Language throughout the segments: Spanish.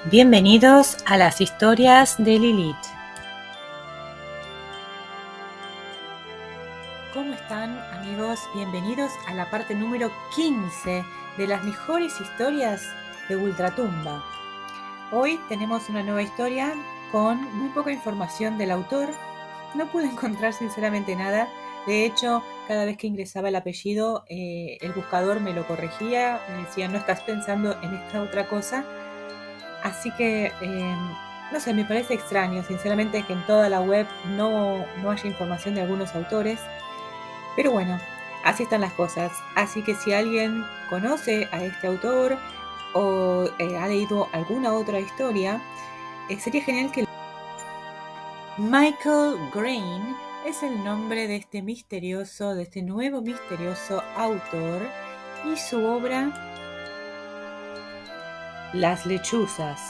Bienvenidos a las historias de Lilith. ¿Cómo están, amigos? Bienvenidos a la parte número 15 de las mejores historias de Ultratumba. Hoy tenemos una nueva historia con muy poca información del autor. No pude encontrar sinceramente nada. De hecho, cada vez que ingresaba el apellido, el buscador me lo corregía, me decía, no estás pensando en esta otra cosa. Así que, no sé, me parece extraño, sinceramente, que en toda la web no haya información de algunos autores. Pero bueno, así están las cosas. Así que si alguien conoce a este autor o ha leído alguna otra historia, sería genial que... Michael Green es el nombre de este nuevo misterioso autor, y su obra Las lechuzas.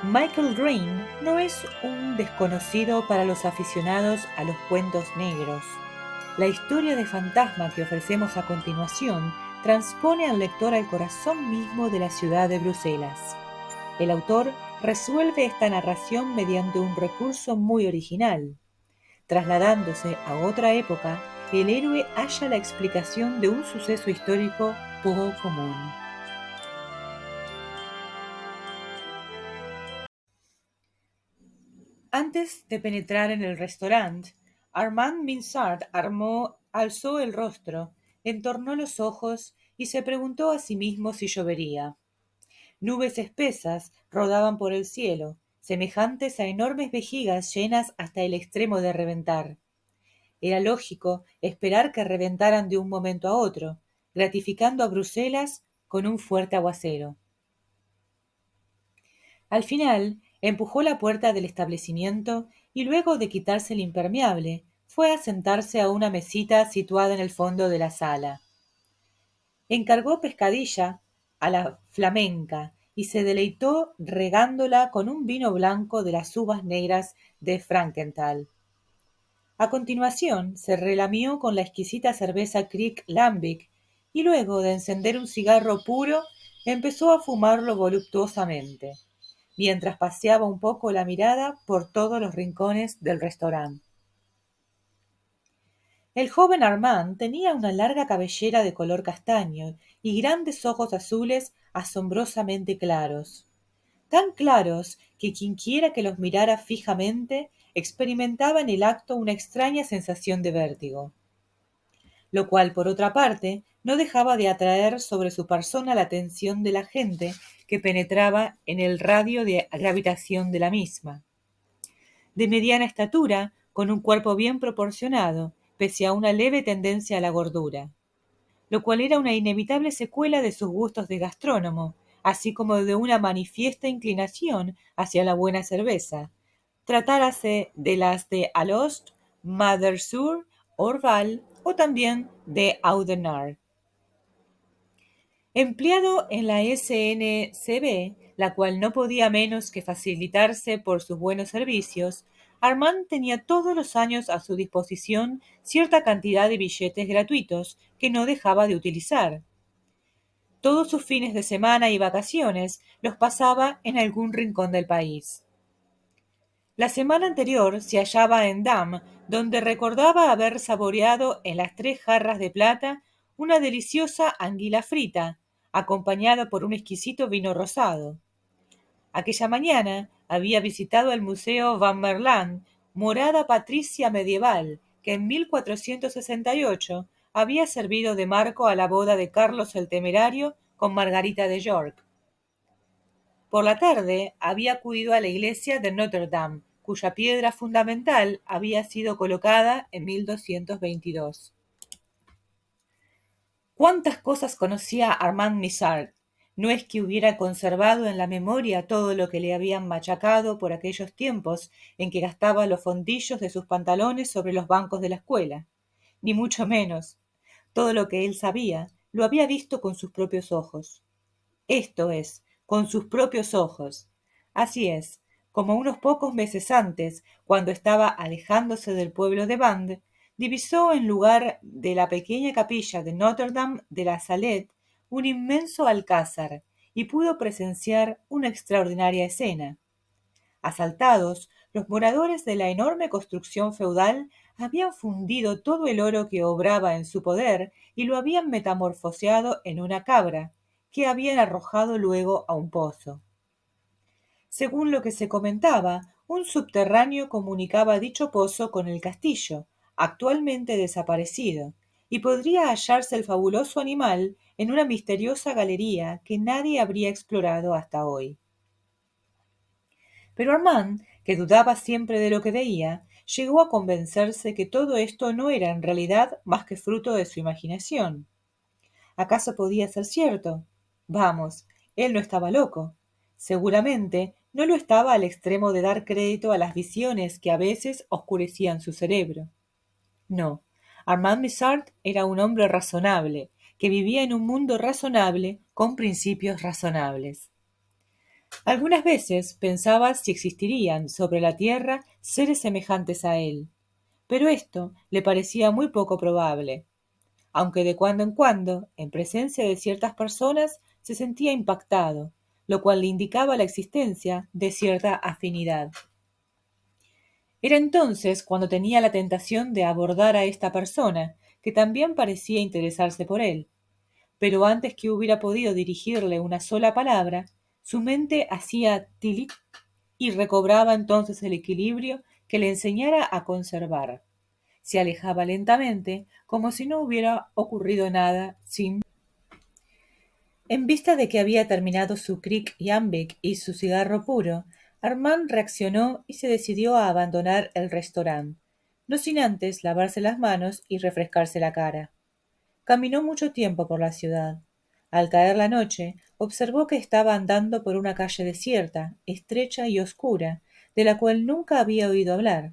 Michael Green no es un desconocido para los aficionados a los cuentos negros. La historia de fantasma que ofrecemos a continuación transpone al lector al corazón mismo de la ciudad de Bruselas. El autor resuelve esta narración mediante un recurso muy original. Trasladándose a otra época, el héroe halla la explicación de un suceso histórico poco común. Antes de penetrar en el restaurante, Armand Minsart alzó el rostro, entornó los ojos y se preguntó a sí mismo si llovería. Nubes espesas rodaban por el cielo, semejantes a enormes vejigas llenas hasta el extremo de reventar. Era lógico esperar que reventaran de un momento a otro, gratificando a Bruselas con un fuerte aguacero. Al final, empujó la puerta del establecimiento y luego de quitarse el impermeable, fue a sentarse a una mesita situada en el fondo de la sala. Encargó pescadilla a la flamenca y se deleitó regándola con un vino blanco de las uvas negras de Frankenthal. A continuación, se relamió con la exquisita cerveza Kriek Lambic y luego de encender un cigarro puro, empezó a fumarlo voluptuosamente, mientras paseaba un poco la mirada por todos los rincones del restaurante. El joven Armand tenía una larga cabellera de color castaño y grandes ojos azules asombrosamente claros, tan claros que quienquiera que los mirara fijamente experimentaba en el acto una extraña sensación de vértigo, lo cual, por otra parte, no dejaba de atraer sobre su persona la atención de la gente que penetraba en el radio de gravitación de la misma. De mediana estatura, con un cuerpo bien proporcionado, pese a una leve tendencia a la gordura, lo cual era una inevitable secuela de sus gustos de gastrónomo, así como de una manifiesta inclinación hacia la buena cerveza, tratárase de las de Alost, Maders-Sur, Orval o también de Audenarde. Empleado en la SNCB, la cual no podía menos que facilitarse por sus buenos servicios, Armand tenía todos los años a su disposición cierta cantidad de billetes gratuitos que no dejaba de utilizar. Todos sus fines de semana y vacaciones los pasaba en algún rincón del país. La semana anterior se hallaba en Damme, donde recordaba haber saboreado en las 3 jarras de plata una deliciosa anguila frita, acompañada por un exquisito vino rosado. Aquella mañana había visitado el Museo Van Merlan, morada patricia medieval, que en 1468 había servido de marco a la boda de Carlos el Temerario con Margarita de York. Por la tarde había acudido a la iglesia de Notre Dame, cuya piedra fundamental había sido colocada en 1222. ¿Cuántas cosas conocía Armand Missard? No es que hubiera conservado en la memoria todo lo que le habían machacado por aquellos tiempos en que gastaba los fondillos de sus pantalones sobre los bancos de la escuela, ni mucho menos. Todo lo que él sabía lo había visto con sus propios ojos. Esto es, con sus propios ojos. Así es, como unos pocos meses antes, cuando estaba alejándose del pueblo de Vannes, divisó en lugar de la pequeña capilla de Notre Dame de la Salette un inmenso alcázar, y pudo presenciar una extraordinaria escena. Asaltados, los moradores de la enorme construcción feudal habían fundido todo el oro que obraba en su poder y lo habían metamorfoseado en una cabra, que habían arrojado luego a un pozo. Según lo que se comentaba, un subterráneo comunicaba dicho pozo con el castillo, actualmente desaparecido, y podría hallarse el fabuloso animal en una misteriosa galería que nadie habría explorado hasta hoy. Pero Armand, que dudaba siempre de lo que veía, llegó a convencerse que todo esto no era en realidad más que fruto de su imaginación. ¿Acaso podía ser cierto? Vamos, él no estaba loco. Seguramente no lo estaba al extremo de dar crédito a las visiones que a veces oscurecían su cerebro. No, Armand Missart era un hombre razonable, que vivía en un mundo razonable con principios razonables. Algunas veces pensaba si existirían sobre la tierra seres semejantes a él, pero esto le parecía muy poco probable, aunque de cuando en cuando, en presencia de ciertas personas, se sentía impactado, lo cual le indicaba la existencia de cierta afinidad. Era entonces cuando tenía la tentación de abordar a esta persona, que también parecía interesarse por él, pero antes que hubiera podido dirigirle una sola palabra, su mente hacía tilit y recobraba entonces el equilibrio que le enseñara a conservar. Se alejaba lentamente, como si no hubiera ocurrido nada, sin... En vista de que había terminado su Crick Yambic y su cigarro puro, Armand reaccionó y se decidió a abandonar el restaurant, no sin antes lavarse las manos y refrescarse la cara. Caminó mucho tiempo por la ciudad. Al caer la noche, observó que estaba andando por una calle desierta, estrecha y oscura, de la cual nunca había oído hablar.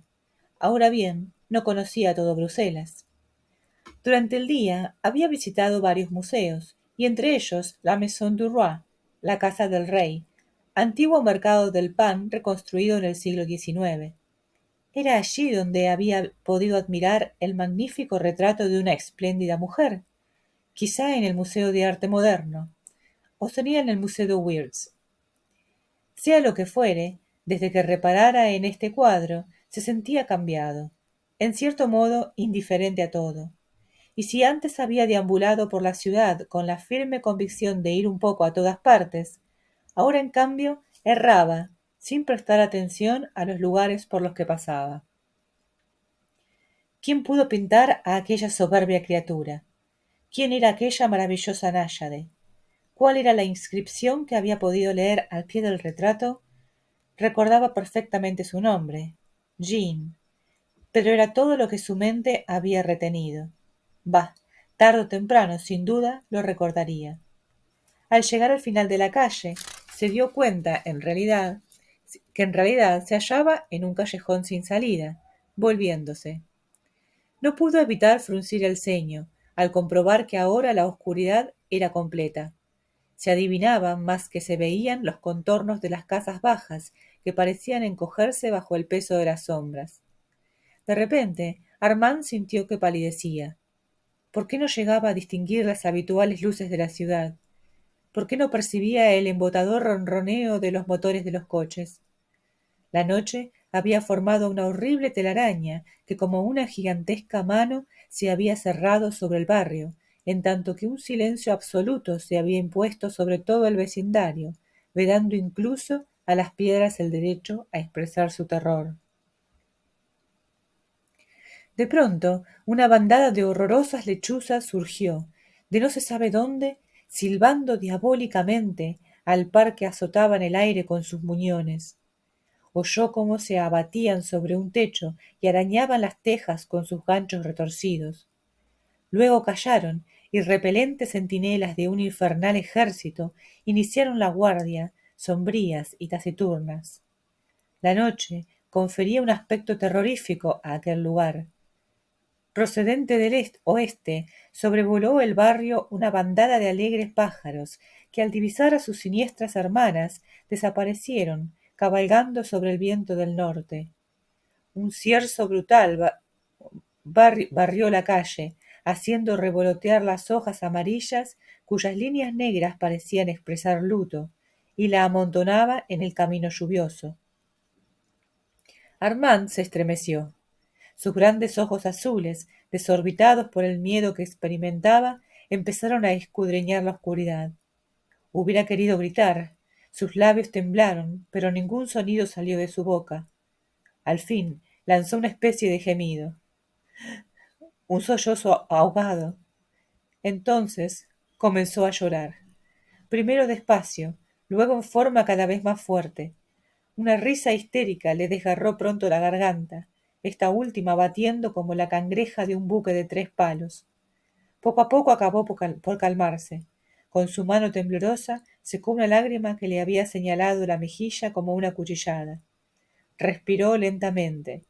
Ahora bien, no conocía todo Bruselas. Durante el día había visitado varios museos, y entre ellos la Maison du Roi, la Casa del Rey, antiguo mercado del pan reconstruido en el siglo XIX. Era allí donde había podido admirar el magnífico retrato de una espléndida mujer, quizá en el Museo de Arte Moderno, o sería en el Museo de Wirtz. Sea lo que fuere, desde que reparara en este cuadro, se sentía cambiado, en cierto modo indiferente a todo. Y si antes había deambulado por la ciudad con la firme convicción de ir un poco a todas partes, ahora en cambio erraba, sin prestar atención a los lugares por los que pasaba. ¿Quién pudo pintar a aquella soberbia criatura? ¿Quién era aquella maravillosa náyade? ¿Cuál era la inscripción que había podido leer al pie del retrato? Recordaba perfectamente su nombre, Jean, pero era todo lo que su mente había retenido. Bah, tarde o temprano, sin duda, lo recordaría. Al llegar al final de la calle, se dio cuenta, que en realidad se hallaba en un callejón sin salida, volviéndose. No pudo evitar fruncir el ceño, al comprobar que ahora la oscuridad era completa. Se adivinaban más que se veían los contornos de las casas bajas, que parecían encogerse bajo el peso de las sombras. De repente, Armand sintió que palidecía. ¿Por qué no llegaba a distinguir las habituales luces de la ciudad? ¿Por qué no percibía el embotador ronroneo de los motores de los coches? La noche había formado una horrible telaraña que como una gigantesca mano se había cerrado sobre el barrio, en tanto que un silencio absoluto se había impuesto sobre todo el vecindario, vedando incluso a las piedras el derecho a expresar su terror. De pronto, una bandada de horrorosas lechuzas surgió, de no se sabe dónde, silbando diabólicamente al par que azotaban el aire con sus muñones. Oyó cómo se abatían sobre un techo y arañaban las tejas con sus ganchos retorcidos. Luego callaron y repelentes centinelas de un infernal ejército iniciaron la guardia, sombrías y taciturnas. La noche confería un aspecto terrorífico a aquel lugar. Procedente del oeste, sobrevoló el barrio una bandada de alegres pájaros que al divisar a sus siniestras hermanas desaparecieron, cabalgando sobre el viento del norte. Un cierzo brutal barrió la calle, haciendo revolotear las hojas amarillas cuyas líneas negras parecían expresar luto, y la amontonaba en el camino lluvioso. Armand se estremeció. Sus grandes ojos azules, desorbitados por el miedo que experimentaba, empezaron a escudriñar la oscuridad. Hubiera querido gritar. Sus labios temblaron, pero ningún sonido salió de su boca. Al fin lanzó una especie de gemido, un sollozo ahogado. Entonces comenzó a llorar, primero despacio, luego en forma cada vez más fuerte. Una risa histérica le desgarró pronto la garganta, esta última batiendo como la cangreja de un buque de 3 palos. Poco a poco acabó por calmarse. Con su mano temblorosa secó una lágrima que le había señalado la mejilla como una cuchillada. Respiró lentamente,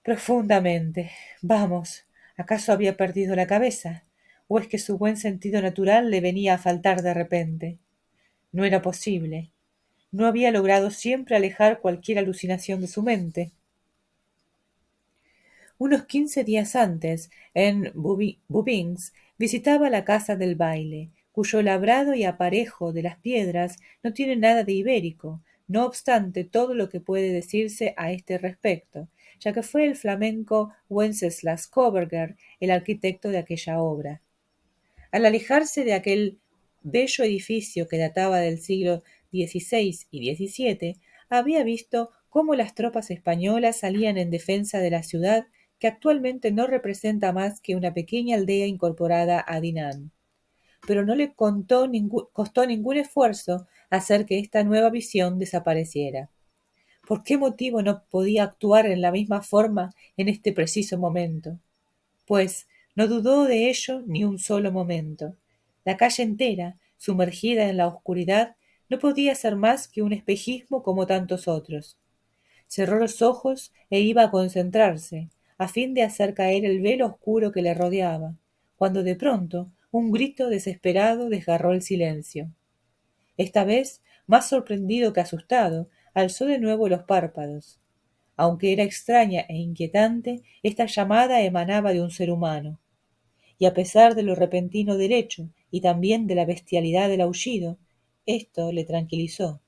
profundamente. Vamos, ¿acaso había perdido la cabeza? ¿O es que su buen sentido natural le venía a faltar de repente? No era posible. No había logrado siempre alejar cualquier alucinación de su mente. Unos 15 días antes, en Bouvines, visitaba la casa del baile, cuyo labrado y aparejo de las piedras no tiene nada de ibérico, no obstante todo lo que puede decirse a este respecto, ya que fue el flamenco Wenceslas Koberger el arquitecto de aquella obra. Al alejarse de aquel bello edificio que databa del siglo XVI y XVII, había visto cómo las tropas españolas salían en defensa de la ciudad, que actualmente no representa más que una pequeña aldea incorporada a Dinant. Pero no le costó ningún esfuerzo hacer que esta nueva visión desapareciera. ¿Por qué motivo no podía actuar en la misma forma en este preciso momento? Pues no dudó de ello ni un solo momento. La calle entera, sumergida en la oscuridad, no podía ser más que un espejismo como tantos otros. Cerró los ojos e iba a concentrarse, a fin de hacer caer el velo oscuro que le rodeaba, cuando de pronto un grito desesperado desgarró el silencio. Esta vez, más sorprendido que asustado, alzó de nuevo los párpados. Aunque era extraña e inquietante, esta llamada emanaba de un ser humano, y a pesar de lo repentino del hecho y también de la bestialidad del aullido, esto le tranquilizó.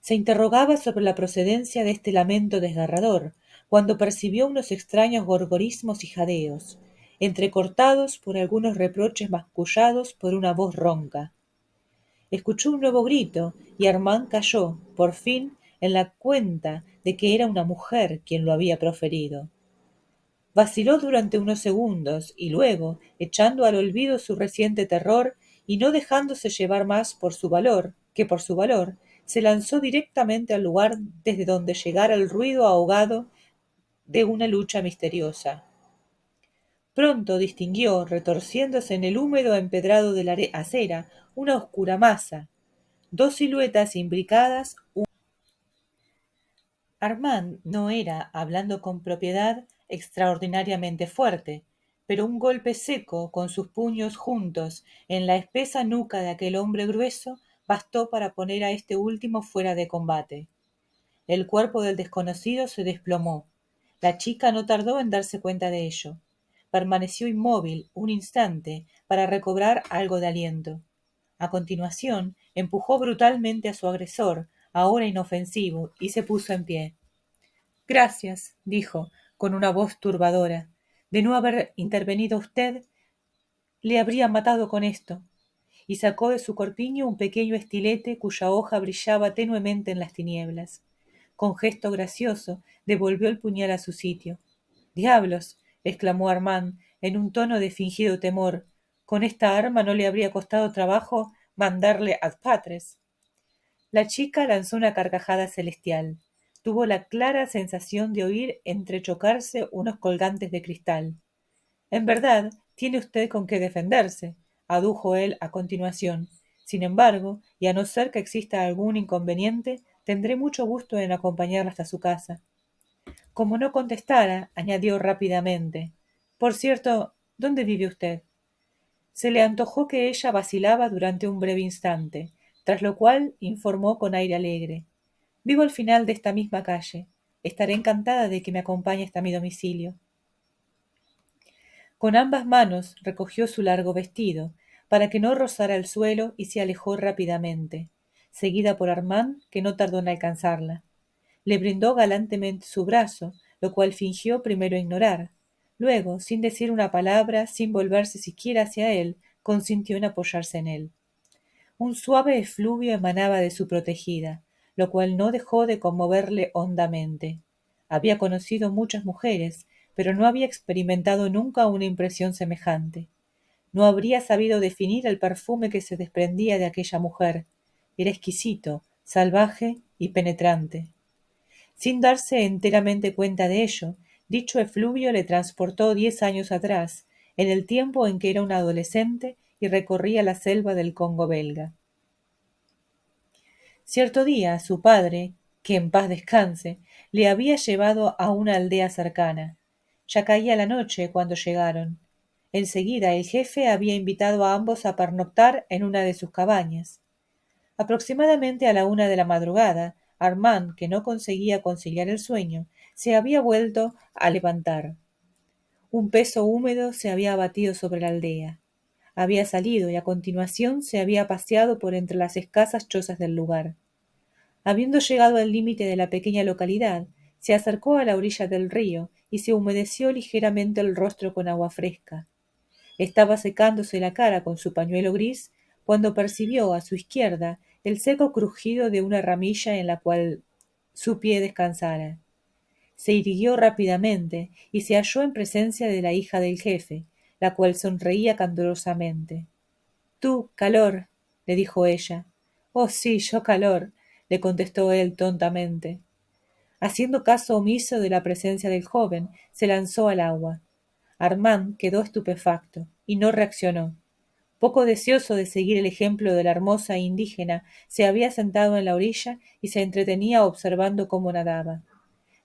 Se interrogaba sobre la procedencia de este lamento desgarrador, cuando percibió unos extraños gorgorismos y jadeos, entrecortados por algunos reproches mascullados por una voz ronca. Escuchó un nuevo grito y Armand cayó, por fin, en la cuenta de que era una mujer quien lo había proferido. Vaciló durante unos segundos y luego, echando al olvido su reciente terror y no dejándose llevar más por su valor que por su valor, se lanzó directamente al lugar desde donde llegara el ruido ahogado de una lucha misteriosa. Pronto distinguió, retorciéndose en el húmedo empedrado de la acera, una oscura masa, dos siluetas imbricadas. Armand no era, hablando con propiedad, extraordinariamente fuerte, pero un golpe seco con sus puños juntos en la espesa nuca de aquel hombre grueso bastó para poner a este último fuera de combate. El cuerpo del desconocido se desplomó. La chica no tardó en darse cuenta de ello. Permaneció inmóvil un instante para recobrar algo de aliento. A continuación, empujó brutalmente a su agresor, ahora inofensivo, y se puso en pie. Gracias, dijo, con una voz turbadora. De no haber intervenido usted, le habría matado con esto. Y sacó de su corpiño un pequeño estilete cuya hoja brillaba tenuemente en las tinieblas. Con gesto gracioso devolvió el puñal a su sitio. —¡Diablos! —exclamó Armand en un tono de fingido temor. Con esta arma no le habría costado trabajo mandarle ad patres. La chica lanzó una carcajada celestial. Tuvo la clara sensación de oír entrechocarse unos colgantes de cristal. En verdad, tiene usted con qué defenderse —adujo él a continuación—. Sin embargo, y a no ser que exista algún inconveniente, tendré mucho gusto en acompañarla hasta su casa. Como no contestara, añadió rápidamente: Por cierto, ¿dónde vive usted? Se le antojó que ella vacilaba durante un breve instante, tras lo cual informó con aire alegre: Vivo al final de esta misma calle. Estaré encantada de que me acompañe hasta mi domicilio. Con ambas manos recogió su largo vestido, para que no rozara el suelo, y se alejó rápidamente, seguida por Armand, que no tardó en alcanzarla. Le brindó galantemente su brazo, lo cual fingió primero ignorar. Luego, sin decir una palabra, sin volverse siquiera hacia él, consintió en apoyarse en él. Un suave efluvio emanaba de su protegida, lo cual no dejó de conmoverle hondamente. Había conocido muchas mujeres, pero no había experimentado nunca una impresión semejante. No habría sabido definir el perfume que se desprendía de aquella mujer. Era exquisito, salvaje y penetrante. Sin darse enteramente cuenta de ello, dicho efluvio le transportó 10 años atrás, en el tiempo en que era un adolescente y recorría la selva del Congo belga. Cierto día su padre, que en paz descanse, le había llevado a una aldea cercana. Ya caía la noche cuando llegaron. Enseguida el jefe había invitado a ambos a pernoctar en una de sus cabañas. Aproximadamente a la 1 de la madrugada, Armand, que no conseguía conciliar el sueño, se había vuelto a levantar. Un peso húmedo se había abatido sobre la aldea. Había salido y a continuación se había paseado por entre las escasas chozas del lugar. Habiendo llegado al límite de la pequeña localidad, se acercó a la orilla del río y se humedeció ligeramente el rostro con agua fresca. Estaba secándose la cara con su pañuelo gris cuando percibió a su izquierda el seco crujido de una ramilla en la cual su pie descansara. Se irguió rápidamente y se halló en presencia de la hija del jefe, la cual sonreía candorosamente. «Tú, calor», le dijo ella. «Oh, sí, yo calor», le contestó él tontamente. Haciendo caso omiso de la presencia del joven, se lanzó al agua. Armand quedó estupefacto y no reaccionó. Poco deseoso de seguir el ejemplo de la hermosa indígena, se había sentado en la orilla y se entretenía observando cómo nadaba.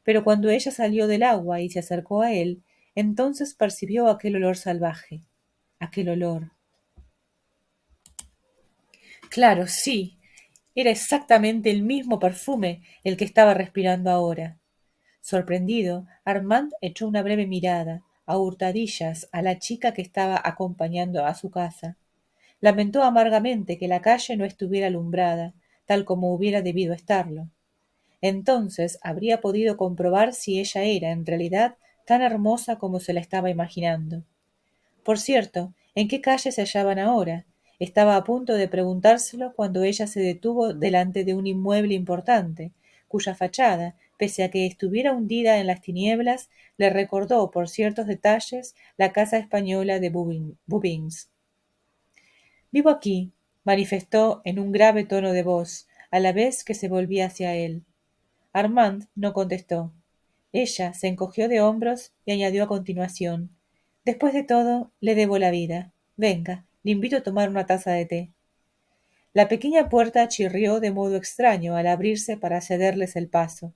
Pero cuando ella salió del agua y se acercó a él, entonces percibió aquel olor salvaje. Aquel olor. Claro, sí. Era exactamente el mismo perfume el que estaba respirando ahora. Sorprendido, Armand echó una breve mirada, a hurtadillas, a la chica que estaba acompañando a su casa. Lamentó amargamente que la calle no estuviera alumbrada, tal como hubiera debido estarlo. Entonces habría podido comprobar si ella era, en realidad, tan hermosa como se la estaba imaginando. Por cierto, ¿en qué calle se hallaban ahora? Estaba a punto de preguntárselo cuando ella se detuvo delante de un inmueble importante, cuya fachada, pese a que estuviera hundida en las tinieblas, le recordó por ciertos detalles la casa española de Bubbins. «Vivo aquí», manifestó en un grave tono de voz, a la vez que se volvía hacia él. Armand no contestó. Ella se encogió de hombros y añadió a continuación: «Después de todo, le debo la vida. Venga, le invito a tomar una taza de té». La pequeña puerta chirrió de modo extraño al abrirse para cederles el paso.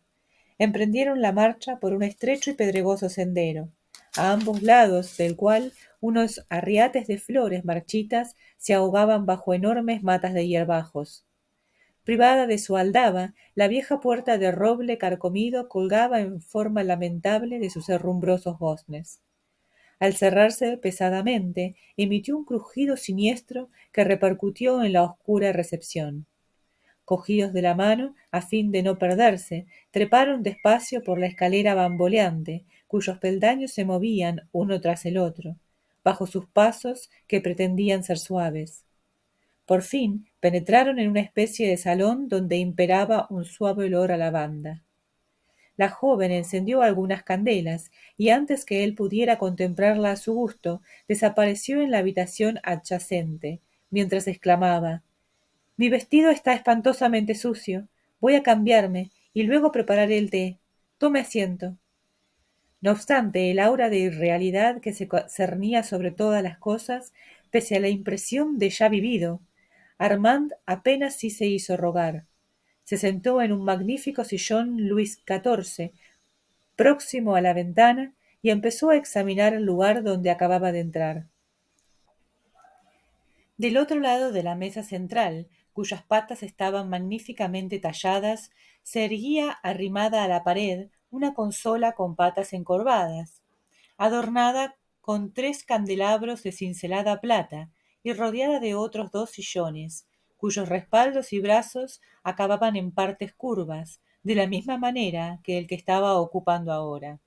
Emprendieron la marcha por un estrecho y pedregoso sendero, a ambos lados del cual unos arriates de flores marchitas se ahogaban bajo enormes matas de hierbajos. Privada de su aldaba, la vieja puerta de roble carcomido colgaba en forma lamentable de sus herrumbrosos goznes. Al cerrarse pesadamente, emitió un crujido siniestro que repercutió en la oscura recepción. Cogidos de la mano, a fin de no perderse, treparon despacio por la escalera bamboleante, cuyos peldaños se movían uno tras el otro, bajo sus pasos que pretendían ser suaves. Por fin penetraron en una especie de salón donde imperaba un suave olor a lavanda. La joven encendió algunas candelas y antes que él pudiera contemplarla a su gusto, desapareció en la habitación adyacente, mientras exclamaba: «Mi vestido está espantosamente sucio. Voy a cambiarme y luego prepararé el té. Tome asiento». No obstante, el aura de irrealidad que se cernía sobre todas las cosas, pese a la impresión de ya vivido, Armand apenas sí se hizo rogar. Se sentó en un magnífico sillón Luis XIV, próximo a la ventana, y empezó a examinar el lugar donde acababa de entrar. Del otro lado de la mesa central, cuyas patas estaban magníficamente talladas, se erguía arrimada a la pared una consola con patas encorvadas, adornada con 3 candelabros de cincelada plata y rodeada de otros 2 sillones, cuyos respaldos y brazos acababan en partes curvas, de la misma manera que el que estaba ocupando ahora.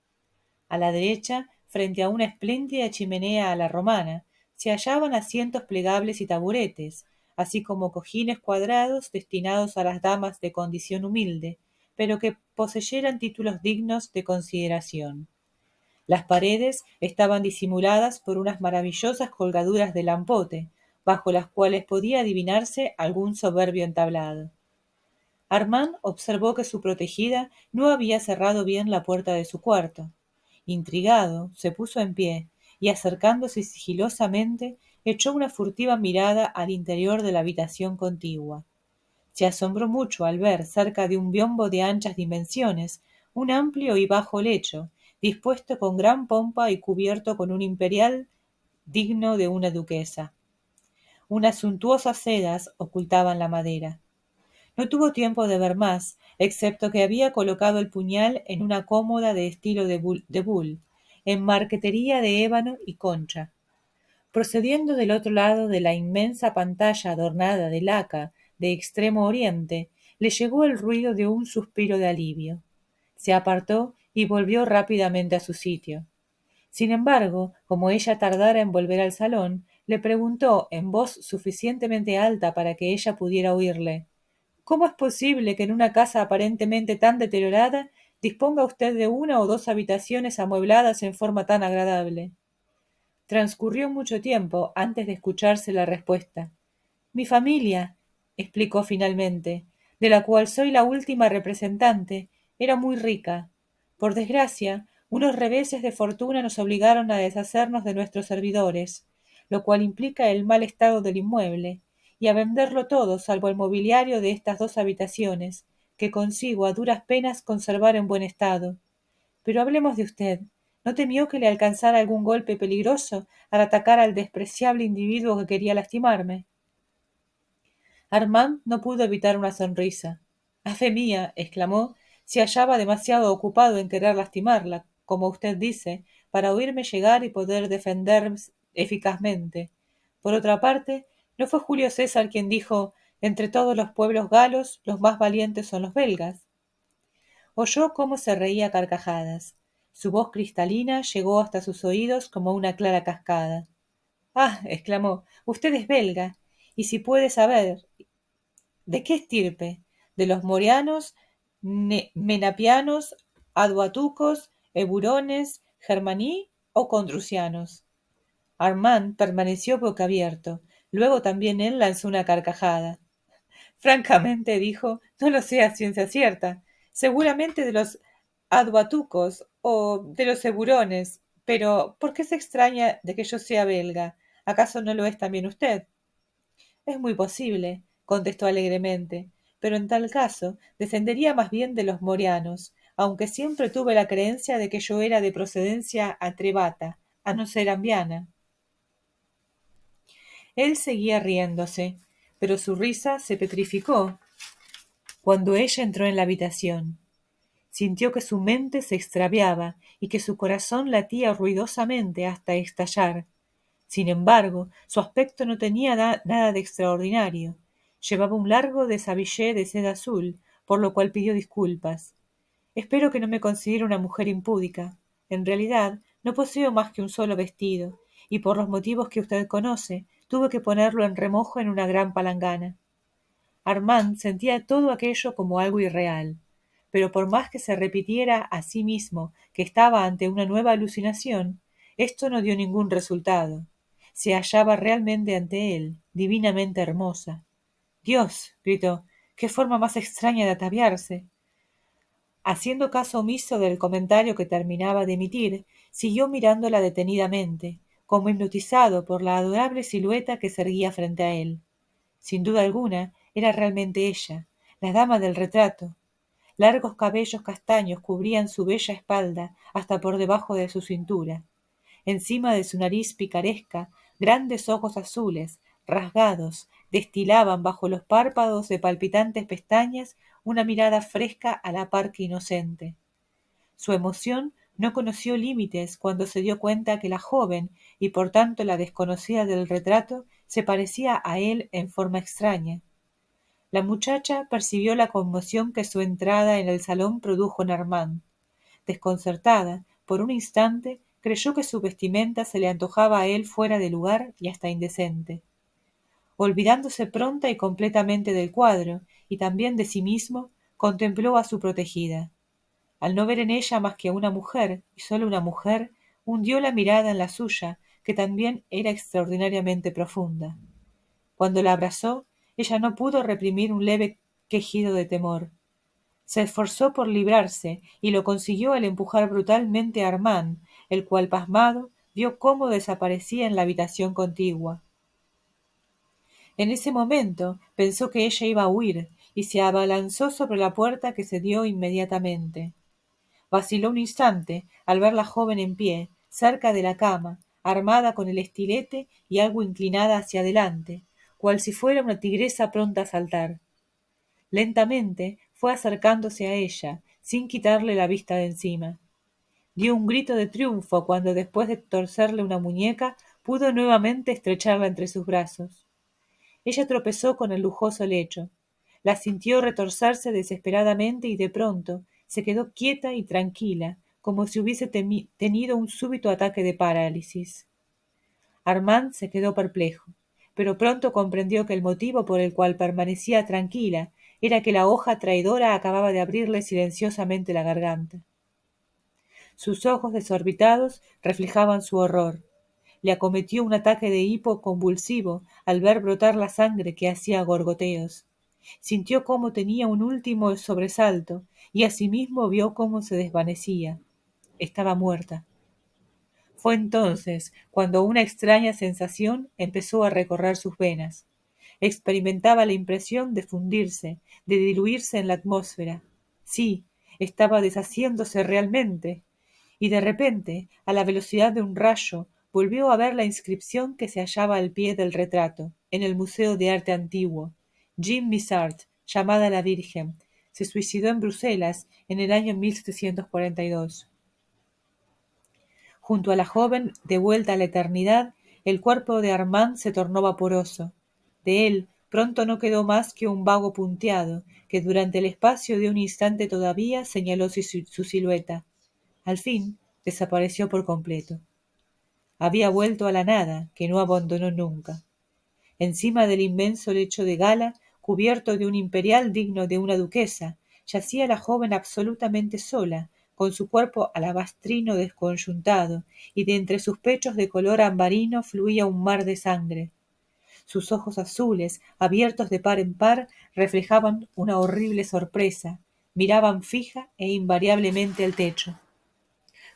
A la derecha, frente a una espléndida chimenea a la romana, se hallaban asientos plegables y taburetes, así como cojines cuadrados destinados a las damas de condición humilde, pero que poseyeran títulos dignos de consideración. Las paredes estaban disimuladas por unas maravillosas colgaduras de lampote, bajo las cuales podía adivinarse algún soberbio entablado. Armand observó que su protegida no había cerrado bien la puerta de su cuarto. Intrigado, se puso en pie y, acercándose sigilosamente, echó una furtiva mirada al interior de la habitación contigua. Se asombró mucho al ver, cerca de un biombo de anchas dimensiones, un amplio y bajo lecho, dispuesto con gran pompa y cubierto con un imperial digno de una duquesa. Unas suntuosas sedas ocultaban la madera. No tuvo tiempo de ver más, excepto que había colocado el puñal en una cómoda de estilo de Buhl, en marquetería de ébano y concha. Procediendo del otro lado de la inmensa pantalla adornada de laca de Extremo Oriente, le llegó el ruido de un suspiro de alivio. Se apartó y volvió rápidamente a su sitio. Sin embargo, como ella tardara en volver al salón, le preguntó en voz suficientemente alta para que ella pudiera oírle: ¿Cómo es posible que en una casa aparentemente tan deteriorada disponga usted de 1 o 2 habitaciones amuebladas en forma tan agradable? Transcurrió mucho tiempo antes de escucharse la respuesta. Mi familia, explicó finalmente, de la cual soy la última representante, era muy rica. Por desgracia, unos reveses de fortuna nos obligaron a deshacernos de nuestros servidores, lo cual implica el mal estado del inmueble, y a venderlo todo salvo el mobiliario de estas 2 habitaciones, que consigo a duras penas conservar en buen estado. Pero hablemos de usted. ¿No temió que le alcanzara algún golpe peligroso al atacar al despreciable individuo que quería lastimarme? Armand no pudo evitar una sonrisa. —¡A fe mía! —exclamó—, se hallaba demasiado ocupado en querer lastimarla, como usted dice, para oírme llegar y poder defender eficazmente. Por otra parte, ¿no fue Julio César quien dijo: entre todos los pueblos galos, los más valientes son los belgas? Oyó cómo se reía a carcajadas. Su voz cristalina llegó hasta sus oídos como una clara cascada. —¡Ah! —exclamó—, usted es belga, y si puede saber, ¿de qué estirpe? ¿De los morianos, menapianos, aduatucos, eburones, germaní o condrusianos? Armand permaneció boquiabierto. Luego también él lanzó una carcajada. Francamente, dijo, no lo sé a ciencia cierta. Seguramente de los aduatucos o de los eburones. Pero, ¿por qué se extraña de que yo sea belga? ¿Acaso no lo es también usted? Es muy posible, contestó alegremente, pero en tal caso descendería más bien de los morianos, aunque siempre tuve la creencia de que yo era de procedencia atrebata, a no ser ambiana. Él seguía riéndose, pero su risa se petrificó cuando ella entró en la habitación. Sintió que su mente se extraviaba y que su corazón latía ruidosamente hasta estallar. Sin embargo, su aspecto no tenía nada de extraordinario. Llevaba un largo deshabillé de seda azul, por lo cual pidió disculpas. Espero que no me considere una mujer impúdica. En realidad, no poseo más que un solo vestido, y por los motivos que usted conoce, tuve que ponerlo en remojo en una gran palangana. Armand sentía todo aquello como algo irreal, pero por más que se repitiera a sí mismo que estaba ante una nueva alucinación, esto no dio ningún resultado. Se hallaba realmente ante él, divinamente hermosa. —¡Dios! —gritó—, qué forma más extraña de ataviarse. Haciendo caso omiso del comentario que terminaba de emitir, siguió mirándola detenidamente, como hipnotizado por la adorable silueta que se erguía frente a él. Sin duda alguna, era realmente ella, la dama del retrato. Largos cabellos castaños cubrían su bella espalda hasta por debajo de su cintura. Encima de su nariz picaresca, grandes ojos azules, rasgados, destilaban bajo los párpados de palpitantes pestañas una mirada fresca a la par que inocente. Su emoción No conoció límites cuando se dio cuenta que la joven, y por tanto la desconocida del retrato, se parecía a él en forma extraña. La muchacha percibió la conmoción que su entrada en el salón produjo en Armand. Desconcertada, por un instante, creyó que su vestimenta se le antojaba a él fuera de lugar y hasta indecente. Olvidándose pronta y completamente del cuadro, y también de sí mismo, contempló a su protegida. Al no ver en ella más que a una mujer, y sólo una mujer, hundió la mirada en la suya, que también era extraordinariamente profunda. Cuando la abrazó, ella no pudo reprimir un leve quejido de temor. Se esforzó por librarse, y lo consiguió al empujar brutalmente a Armand, el cual, pasmado, vio cómo desaparecía en la habitación contigua. En ese momento pensó que ella iba a huir, y se abalanzó sobre la puerta, que cedió inmediatamente. Vaciló un instante al ver la joven en pie, cerca de la cama, armada con el estilete y algo inclinada hacia adelante, cual si fuera una tigresa pronta a saltar. Lentamente fue acercándose a ella, sin quitarle la vista de encima. Dio un grito de triunfo cuando, después de torcerle una muñeca, pudo nuevamente estrecharla entre sus brazos. Ella tropezó con el lujoso lecho. La sintió retorcerse desesperadamente y de pronto se quedó quieta y tranquila, como si hubiese tenido un súbito ataque de parálisis. Armand se quedó perplejo, pero pronto comprendió que el motivo por el cual permanecía tranquila era que la hoja traidora acababa de abrirle silenciosamente la garganta. Sus ojos desorbitados reflejaban su horror. Le acometió un ataque de hipo convulsivo al ver brotar la sangre que hacía gorgoteos. Sintió cómo tenía un último sobresalto y asimismo vio cómo se desvanecía. Estaba muerta. Fue entonces cuando una extraña sensación empezó a recorrer sus venas. Experimentaba la impresión de fundirse, de diluirse en la atmósfera. Sí, estaba deshaciéndose realmente. Y de repente, a la velocidad de un rayo, volvió a ver la inscripción que se hallaba al pie del retrato, en el Museo de Arte Antiguo. Jean Missart, llamada la Virgen, se suicidó en Bruselas en el año 1742. Junto a la joven, de vuelta a la eternidad, el cuerpo de Armand se tornó vaporoso. De él pronto no quedó más que un vago punteado, que durante el espacio de un instante todavía señaló su silueta. Al fin desapareció por completo. Había vuelto a la nada, que no abandonó nunca. Encima del inmenso lecho de gala, cubierto de un imperial digno de una duquesa, yacía la joven absolutamente sola, con su cuerpo alabastrino desconyuntado, y de entre sus pechos de color ambarino fluía un mar de sangre. Sus ojos azules, abiertos de par en par, reflejaban una horrible sorpresa, miraban fija e invariablemente al techo.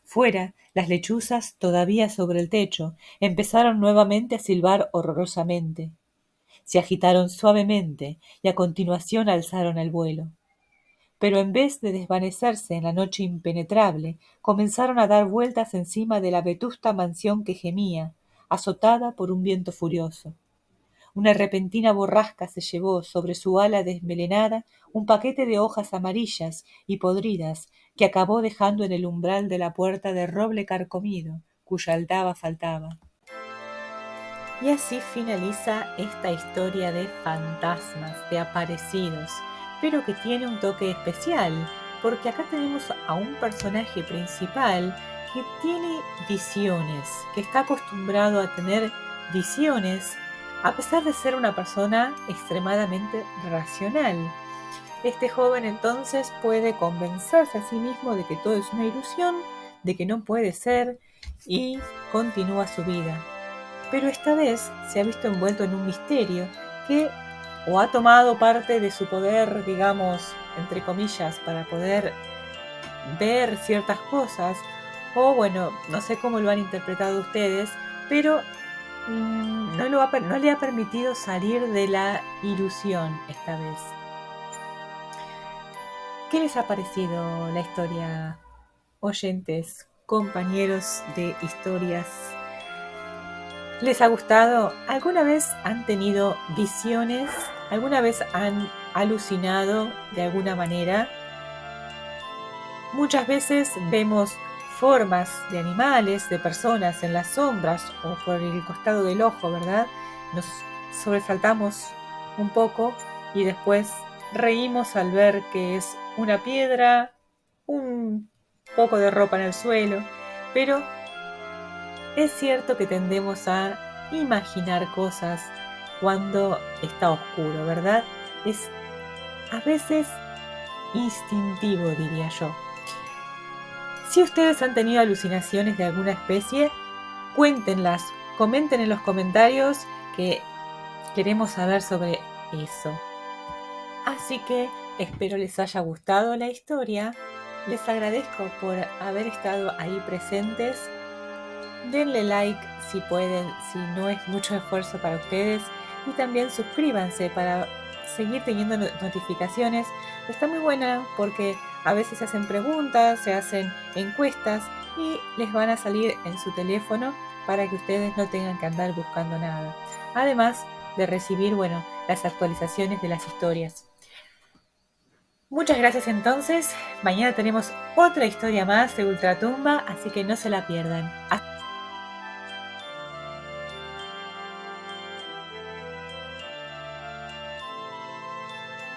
Fuera, las lechuzas, todavía sobre el techo, empezaron nuevamente a silbar horrorosamente. Se agitaron suavemente y a continuación alzaron el vuelo. Pero en vez de desvanecerse en la noche impenetrable, comenzaron a dar vueltas encima de la vetusta mansión que gemía, azotada por un viento furioso. Una repentina borrasca se llevó sobre su ala desmelenada un paquete de hojas amarillas y podridas que acabó dejando en el umbral de la puerta de roble carcomido, cuya aldaba faltaba. Y así finaliza esta historia de fantasmas, de aparecidos, pero que tiene un toque especial, porque acá tenemos a un personaje principal que tiene visiones, que está acostumbrado a tener visiones, a pesar de ser una persona extremadamente racional. Este joven entonces puede convencerse a sí mismo de que todo es una ilusión, de que no puede ser, y continúa su vida. Pero esta vez se ha visto envuelto en un misterio que o ha tomado parte de su poder, digamos, entre comillas, para poder ver ciertas cosas, o bueno, no sé cómo lo han interpretado ustedes, pero no le ha permitido salir de la ilusión esta vez. ¿Qué les ha parecido la historia, oyentes, compañeros de historias? ¿Les ha gustado? ¿Alguna vez han tenido visiones? ¿Alguna vez han alucinado de alguna manera? Muchas veces vemos formas de animales, de personas en las sombras o por el costado del ojo, ¿verdad? Nos sobresaltamos un poco y después reímos al ver que es una piedra, un poco de ropa en el suelo, pero es cierto que tendemos a imaginar cosas cuando está oscuro, ¿verdad? Es a veces instintivo, diría yo. Si ustedes han tenido alucinaciones de alguna especie, cuéntenlas, comenten en los comentarios que queremos saber sobre eso. Así que espero les haya gustado la historia. Les agradezco por haber estado ahí presentes. Denle like si pueden, si no es mucho esfuerzo para ustedes. Y también suscríbanse para seguir teniendo notificaciones. Está muy buena porque a veces se hacen preguntas, se hacen encuestas y les van a salir en su teléfono para que ustedes no tengan que andar buscando nada. Además de recibir, las actualizaciones de las historias. Muchas gracias entonces. Mañana tenemos otra historia más de Ultratumba, así que no se la pierdan.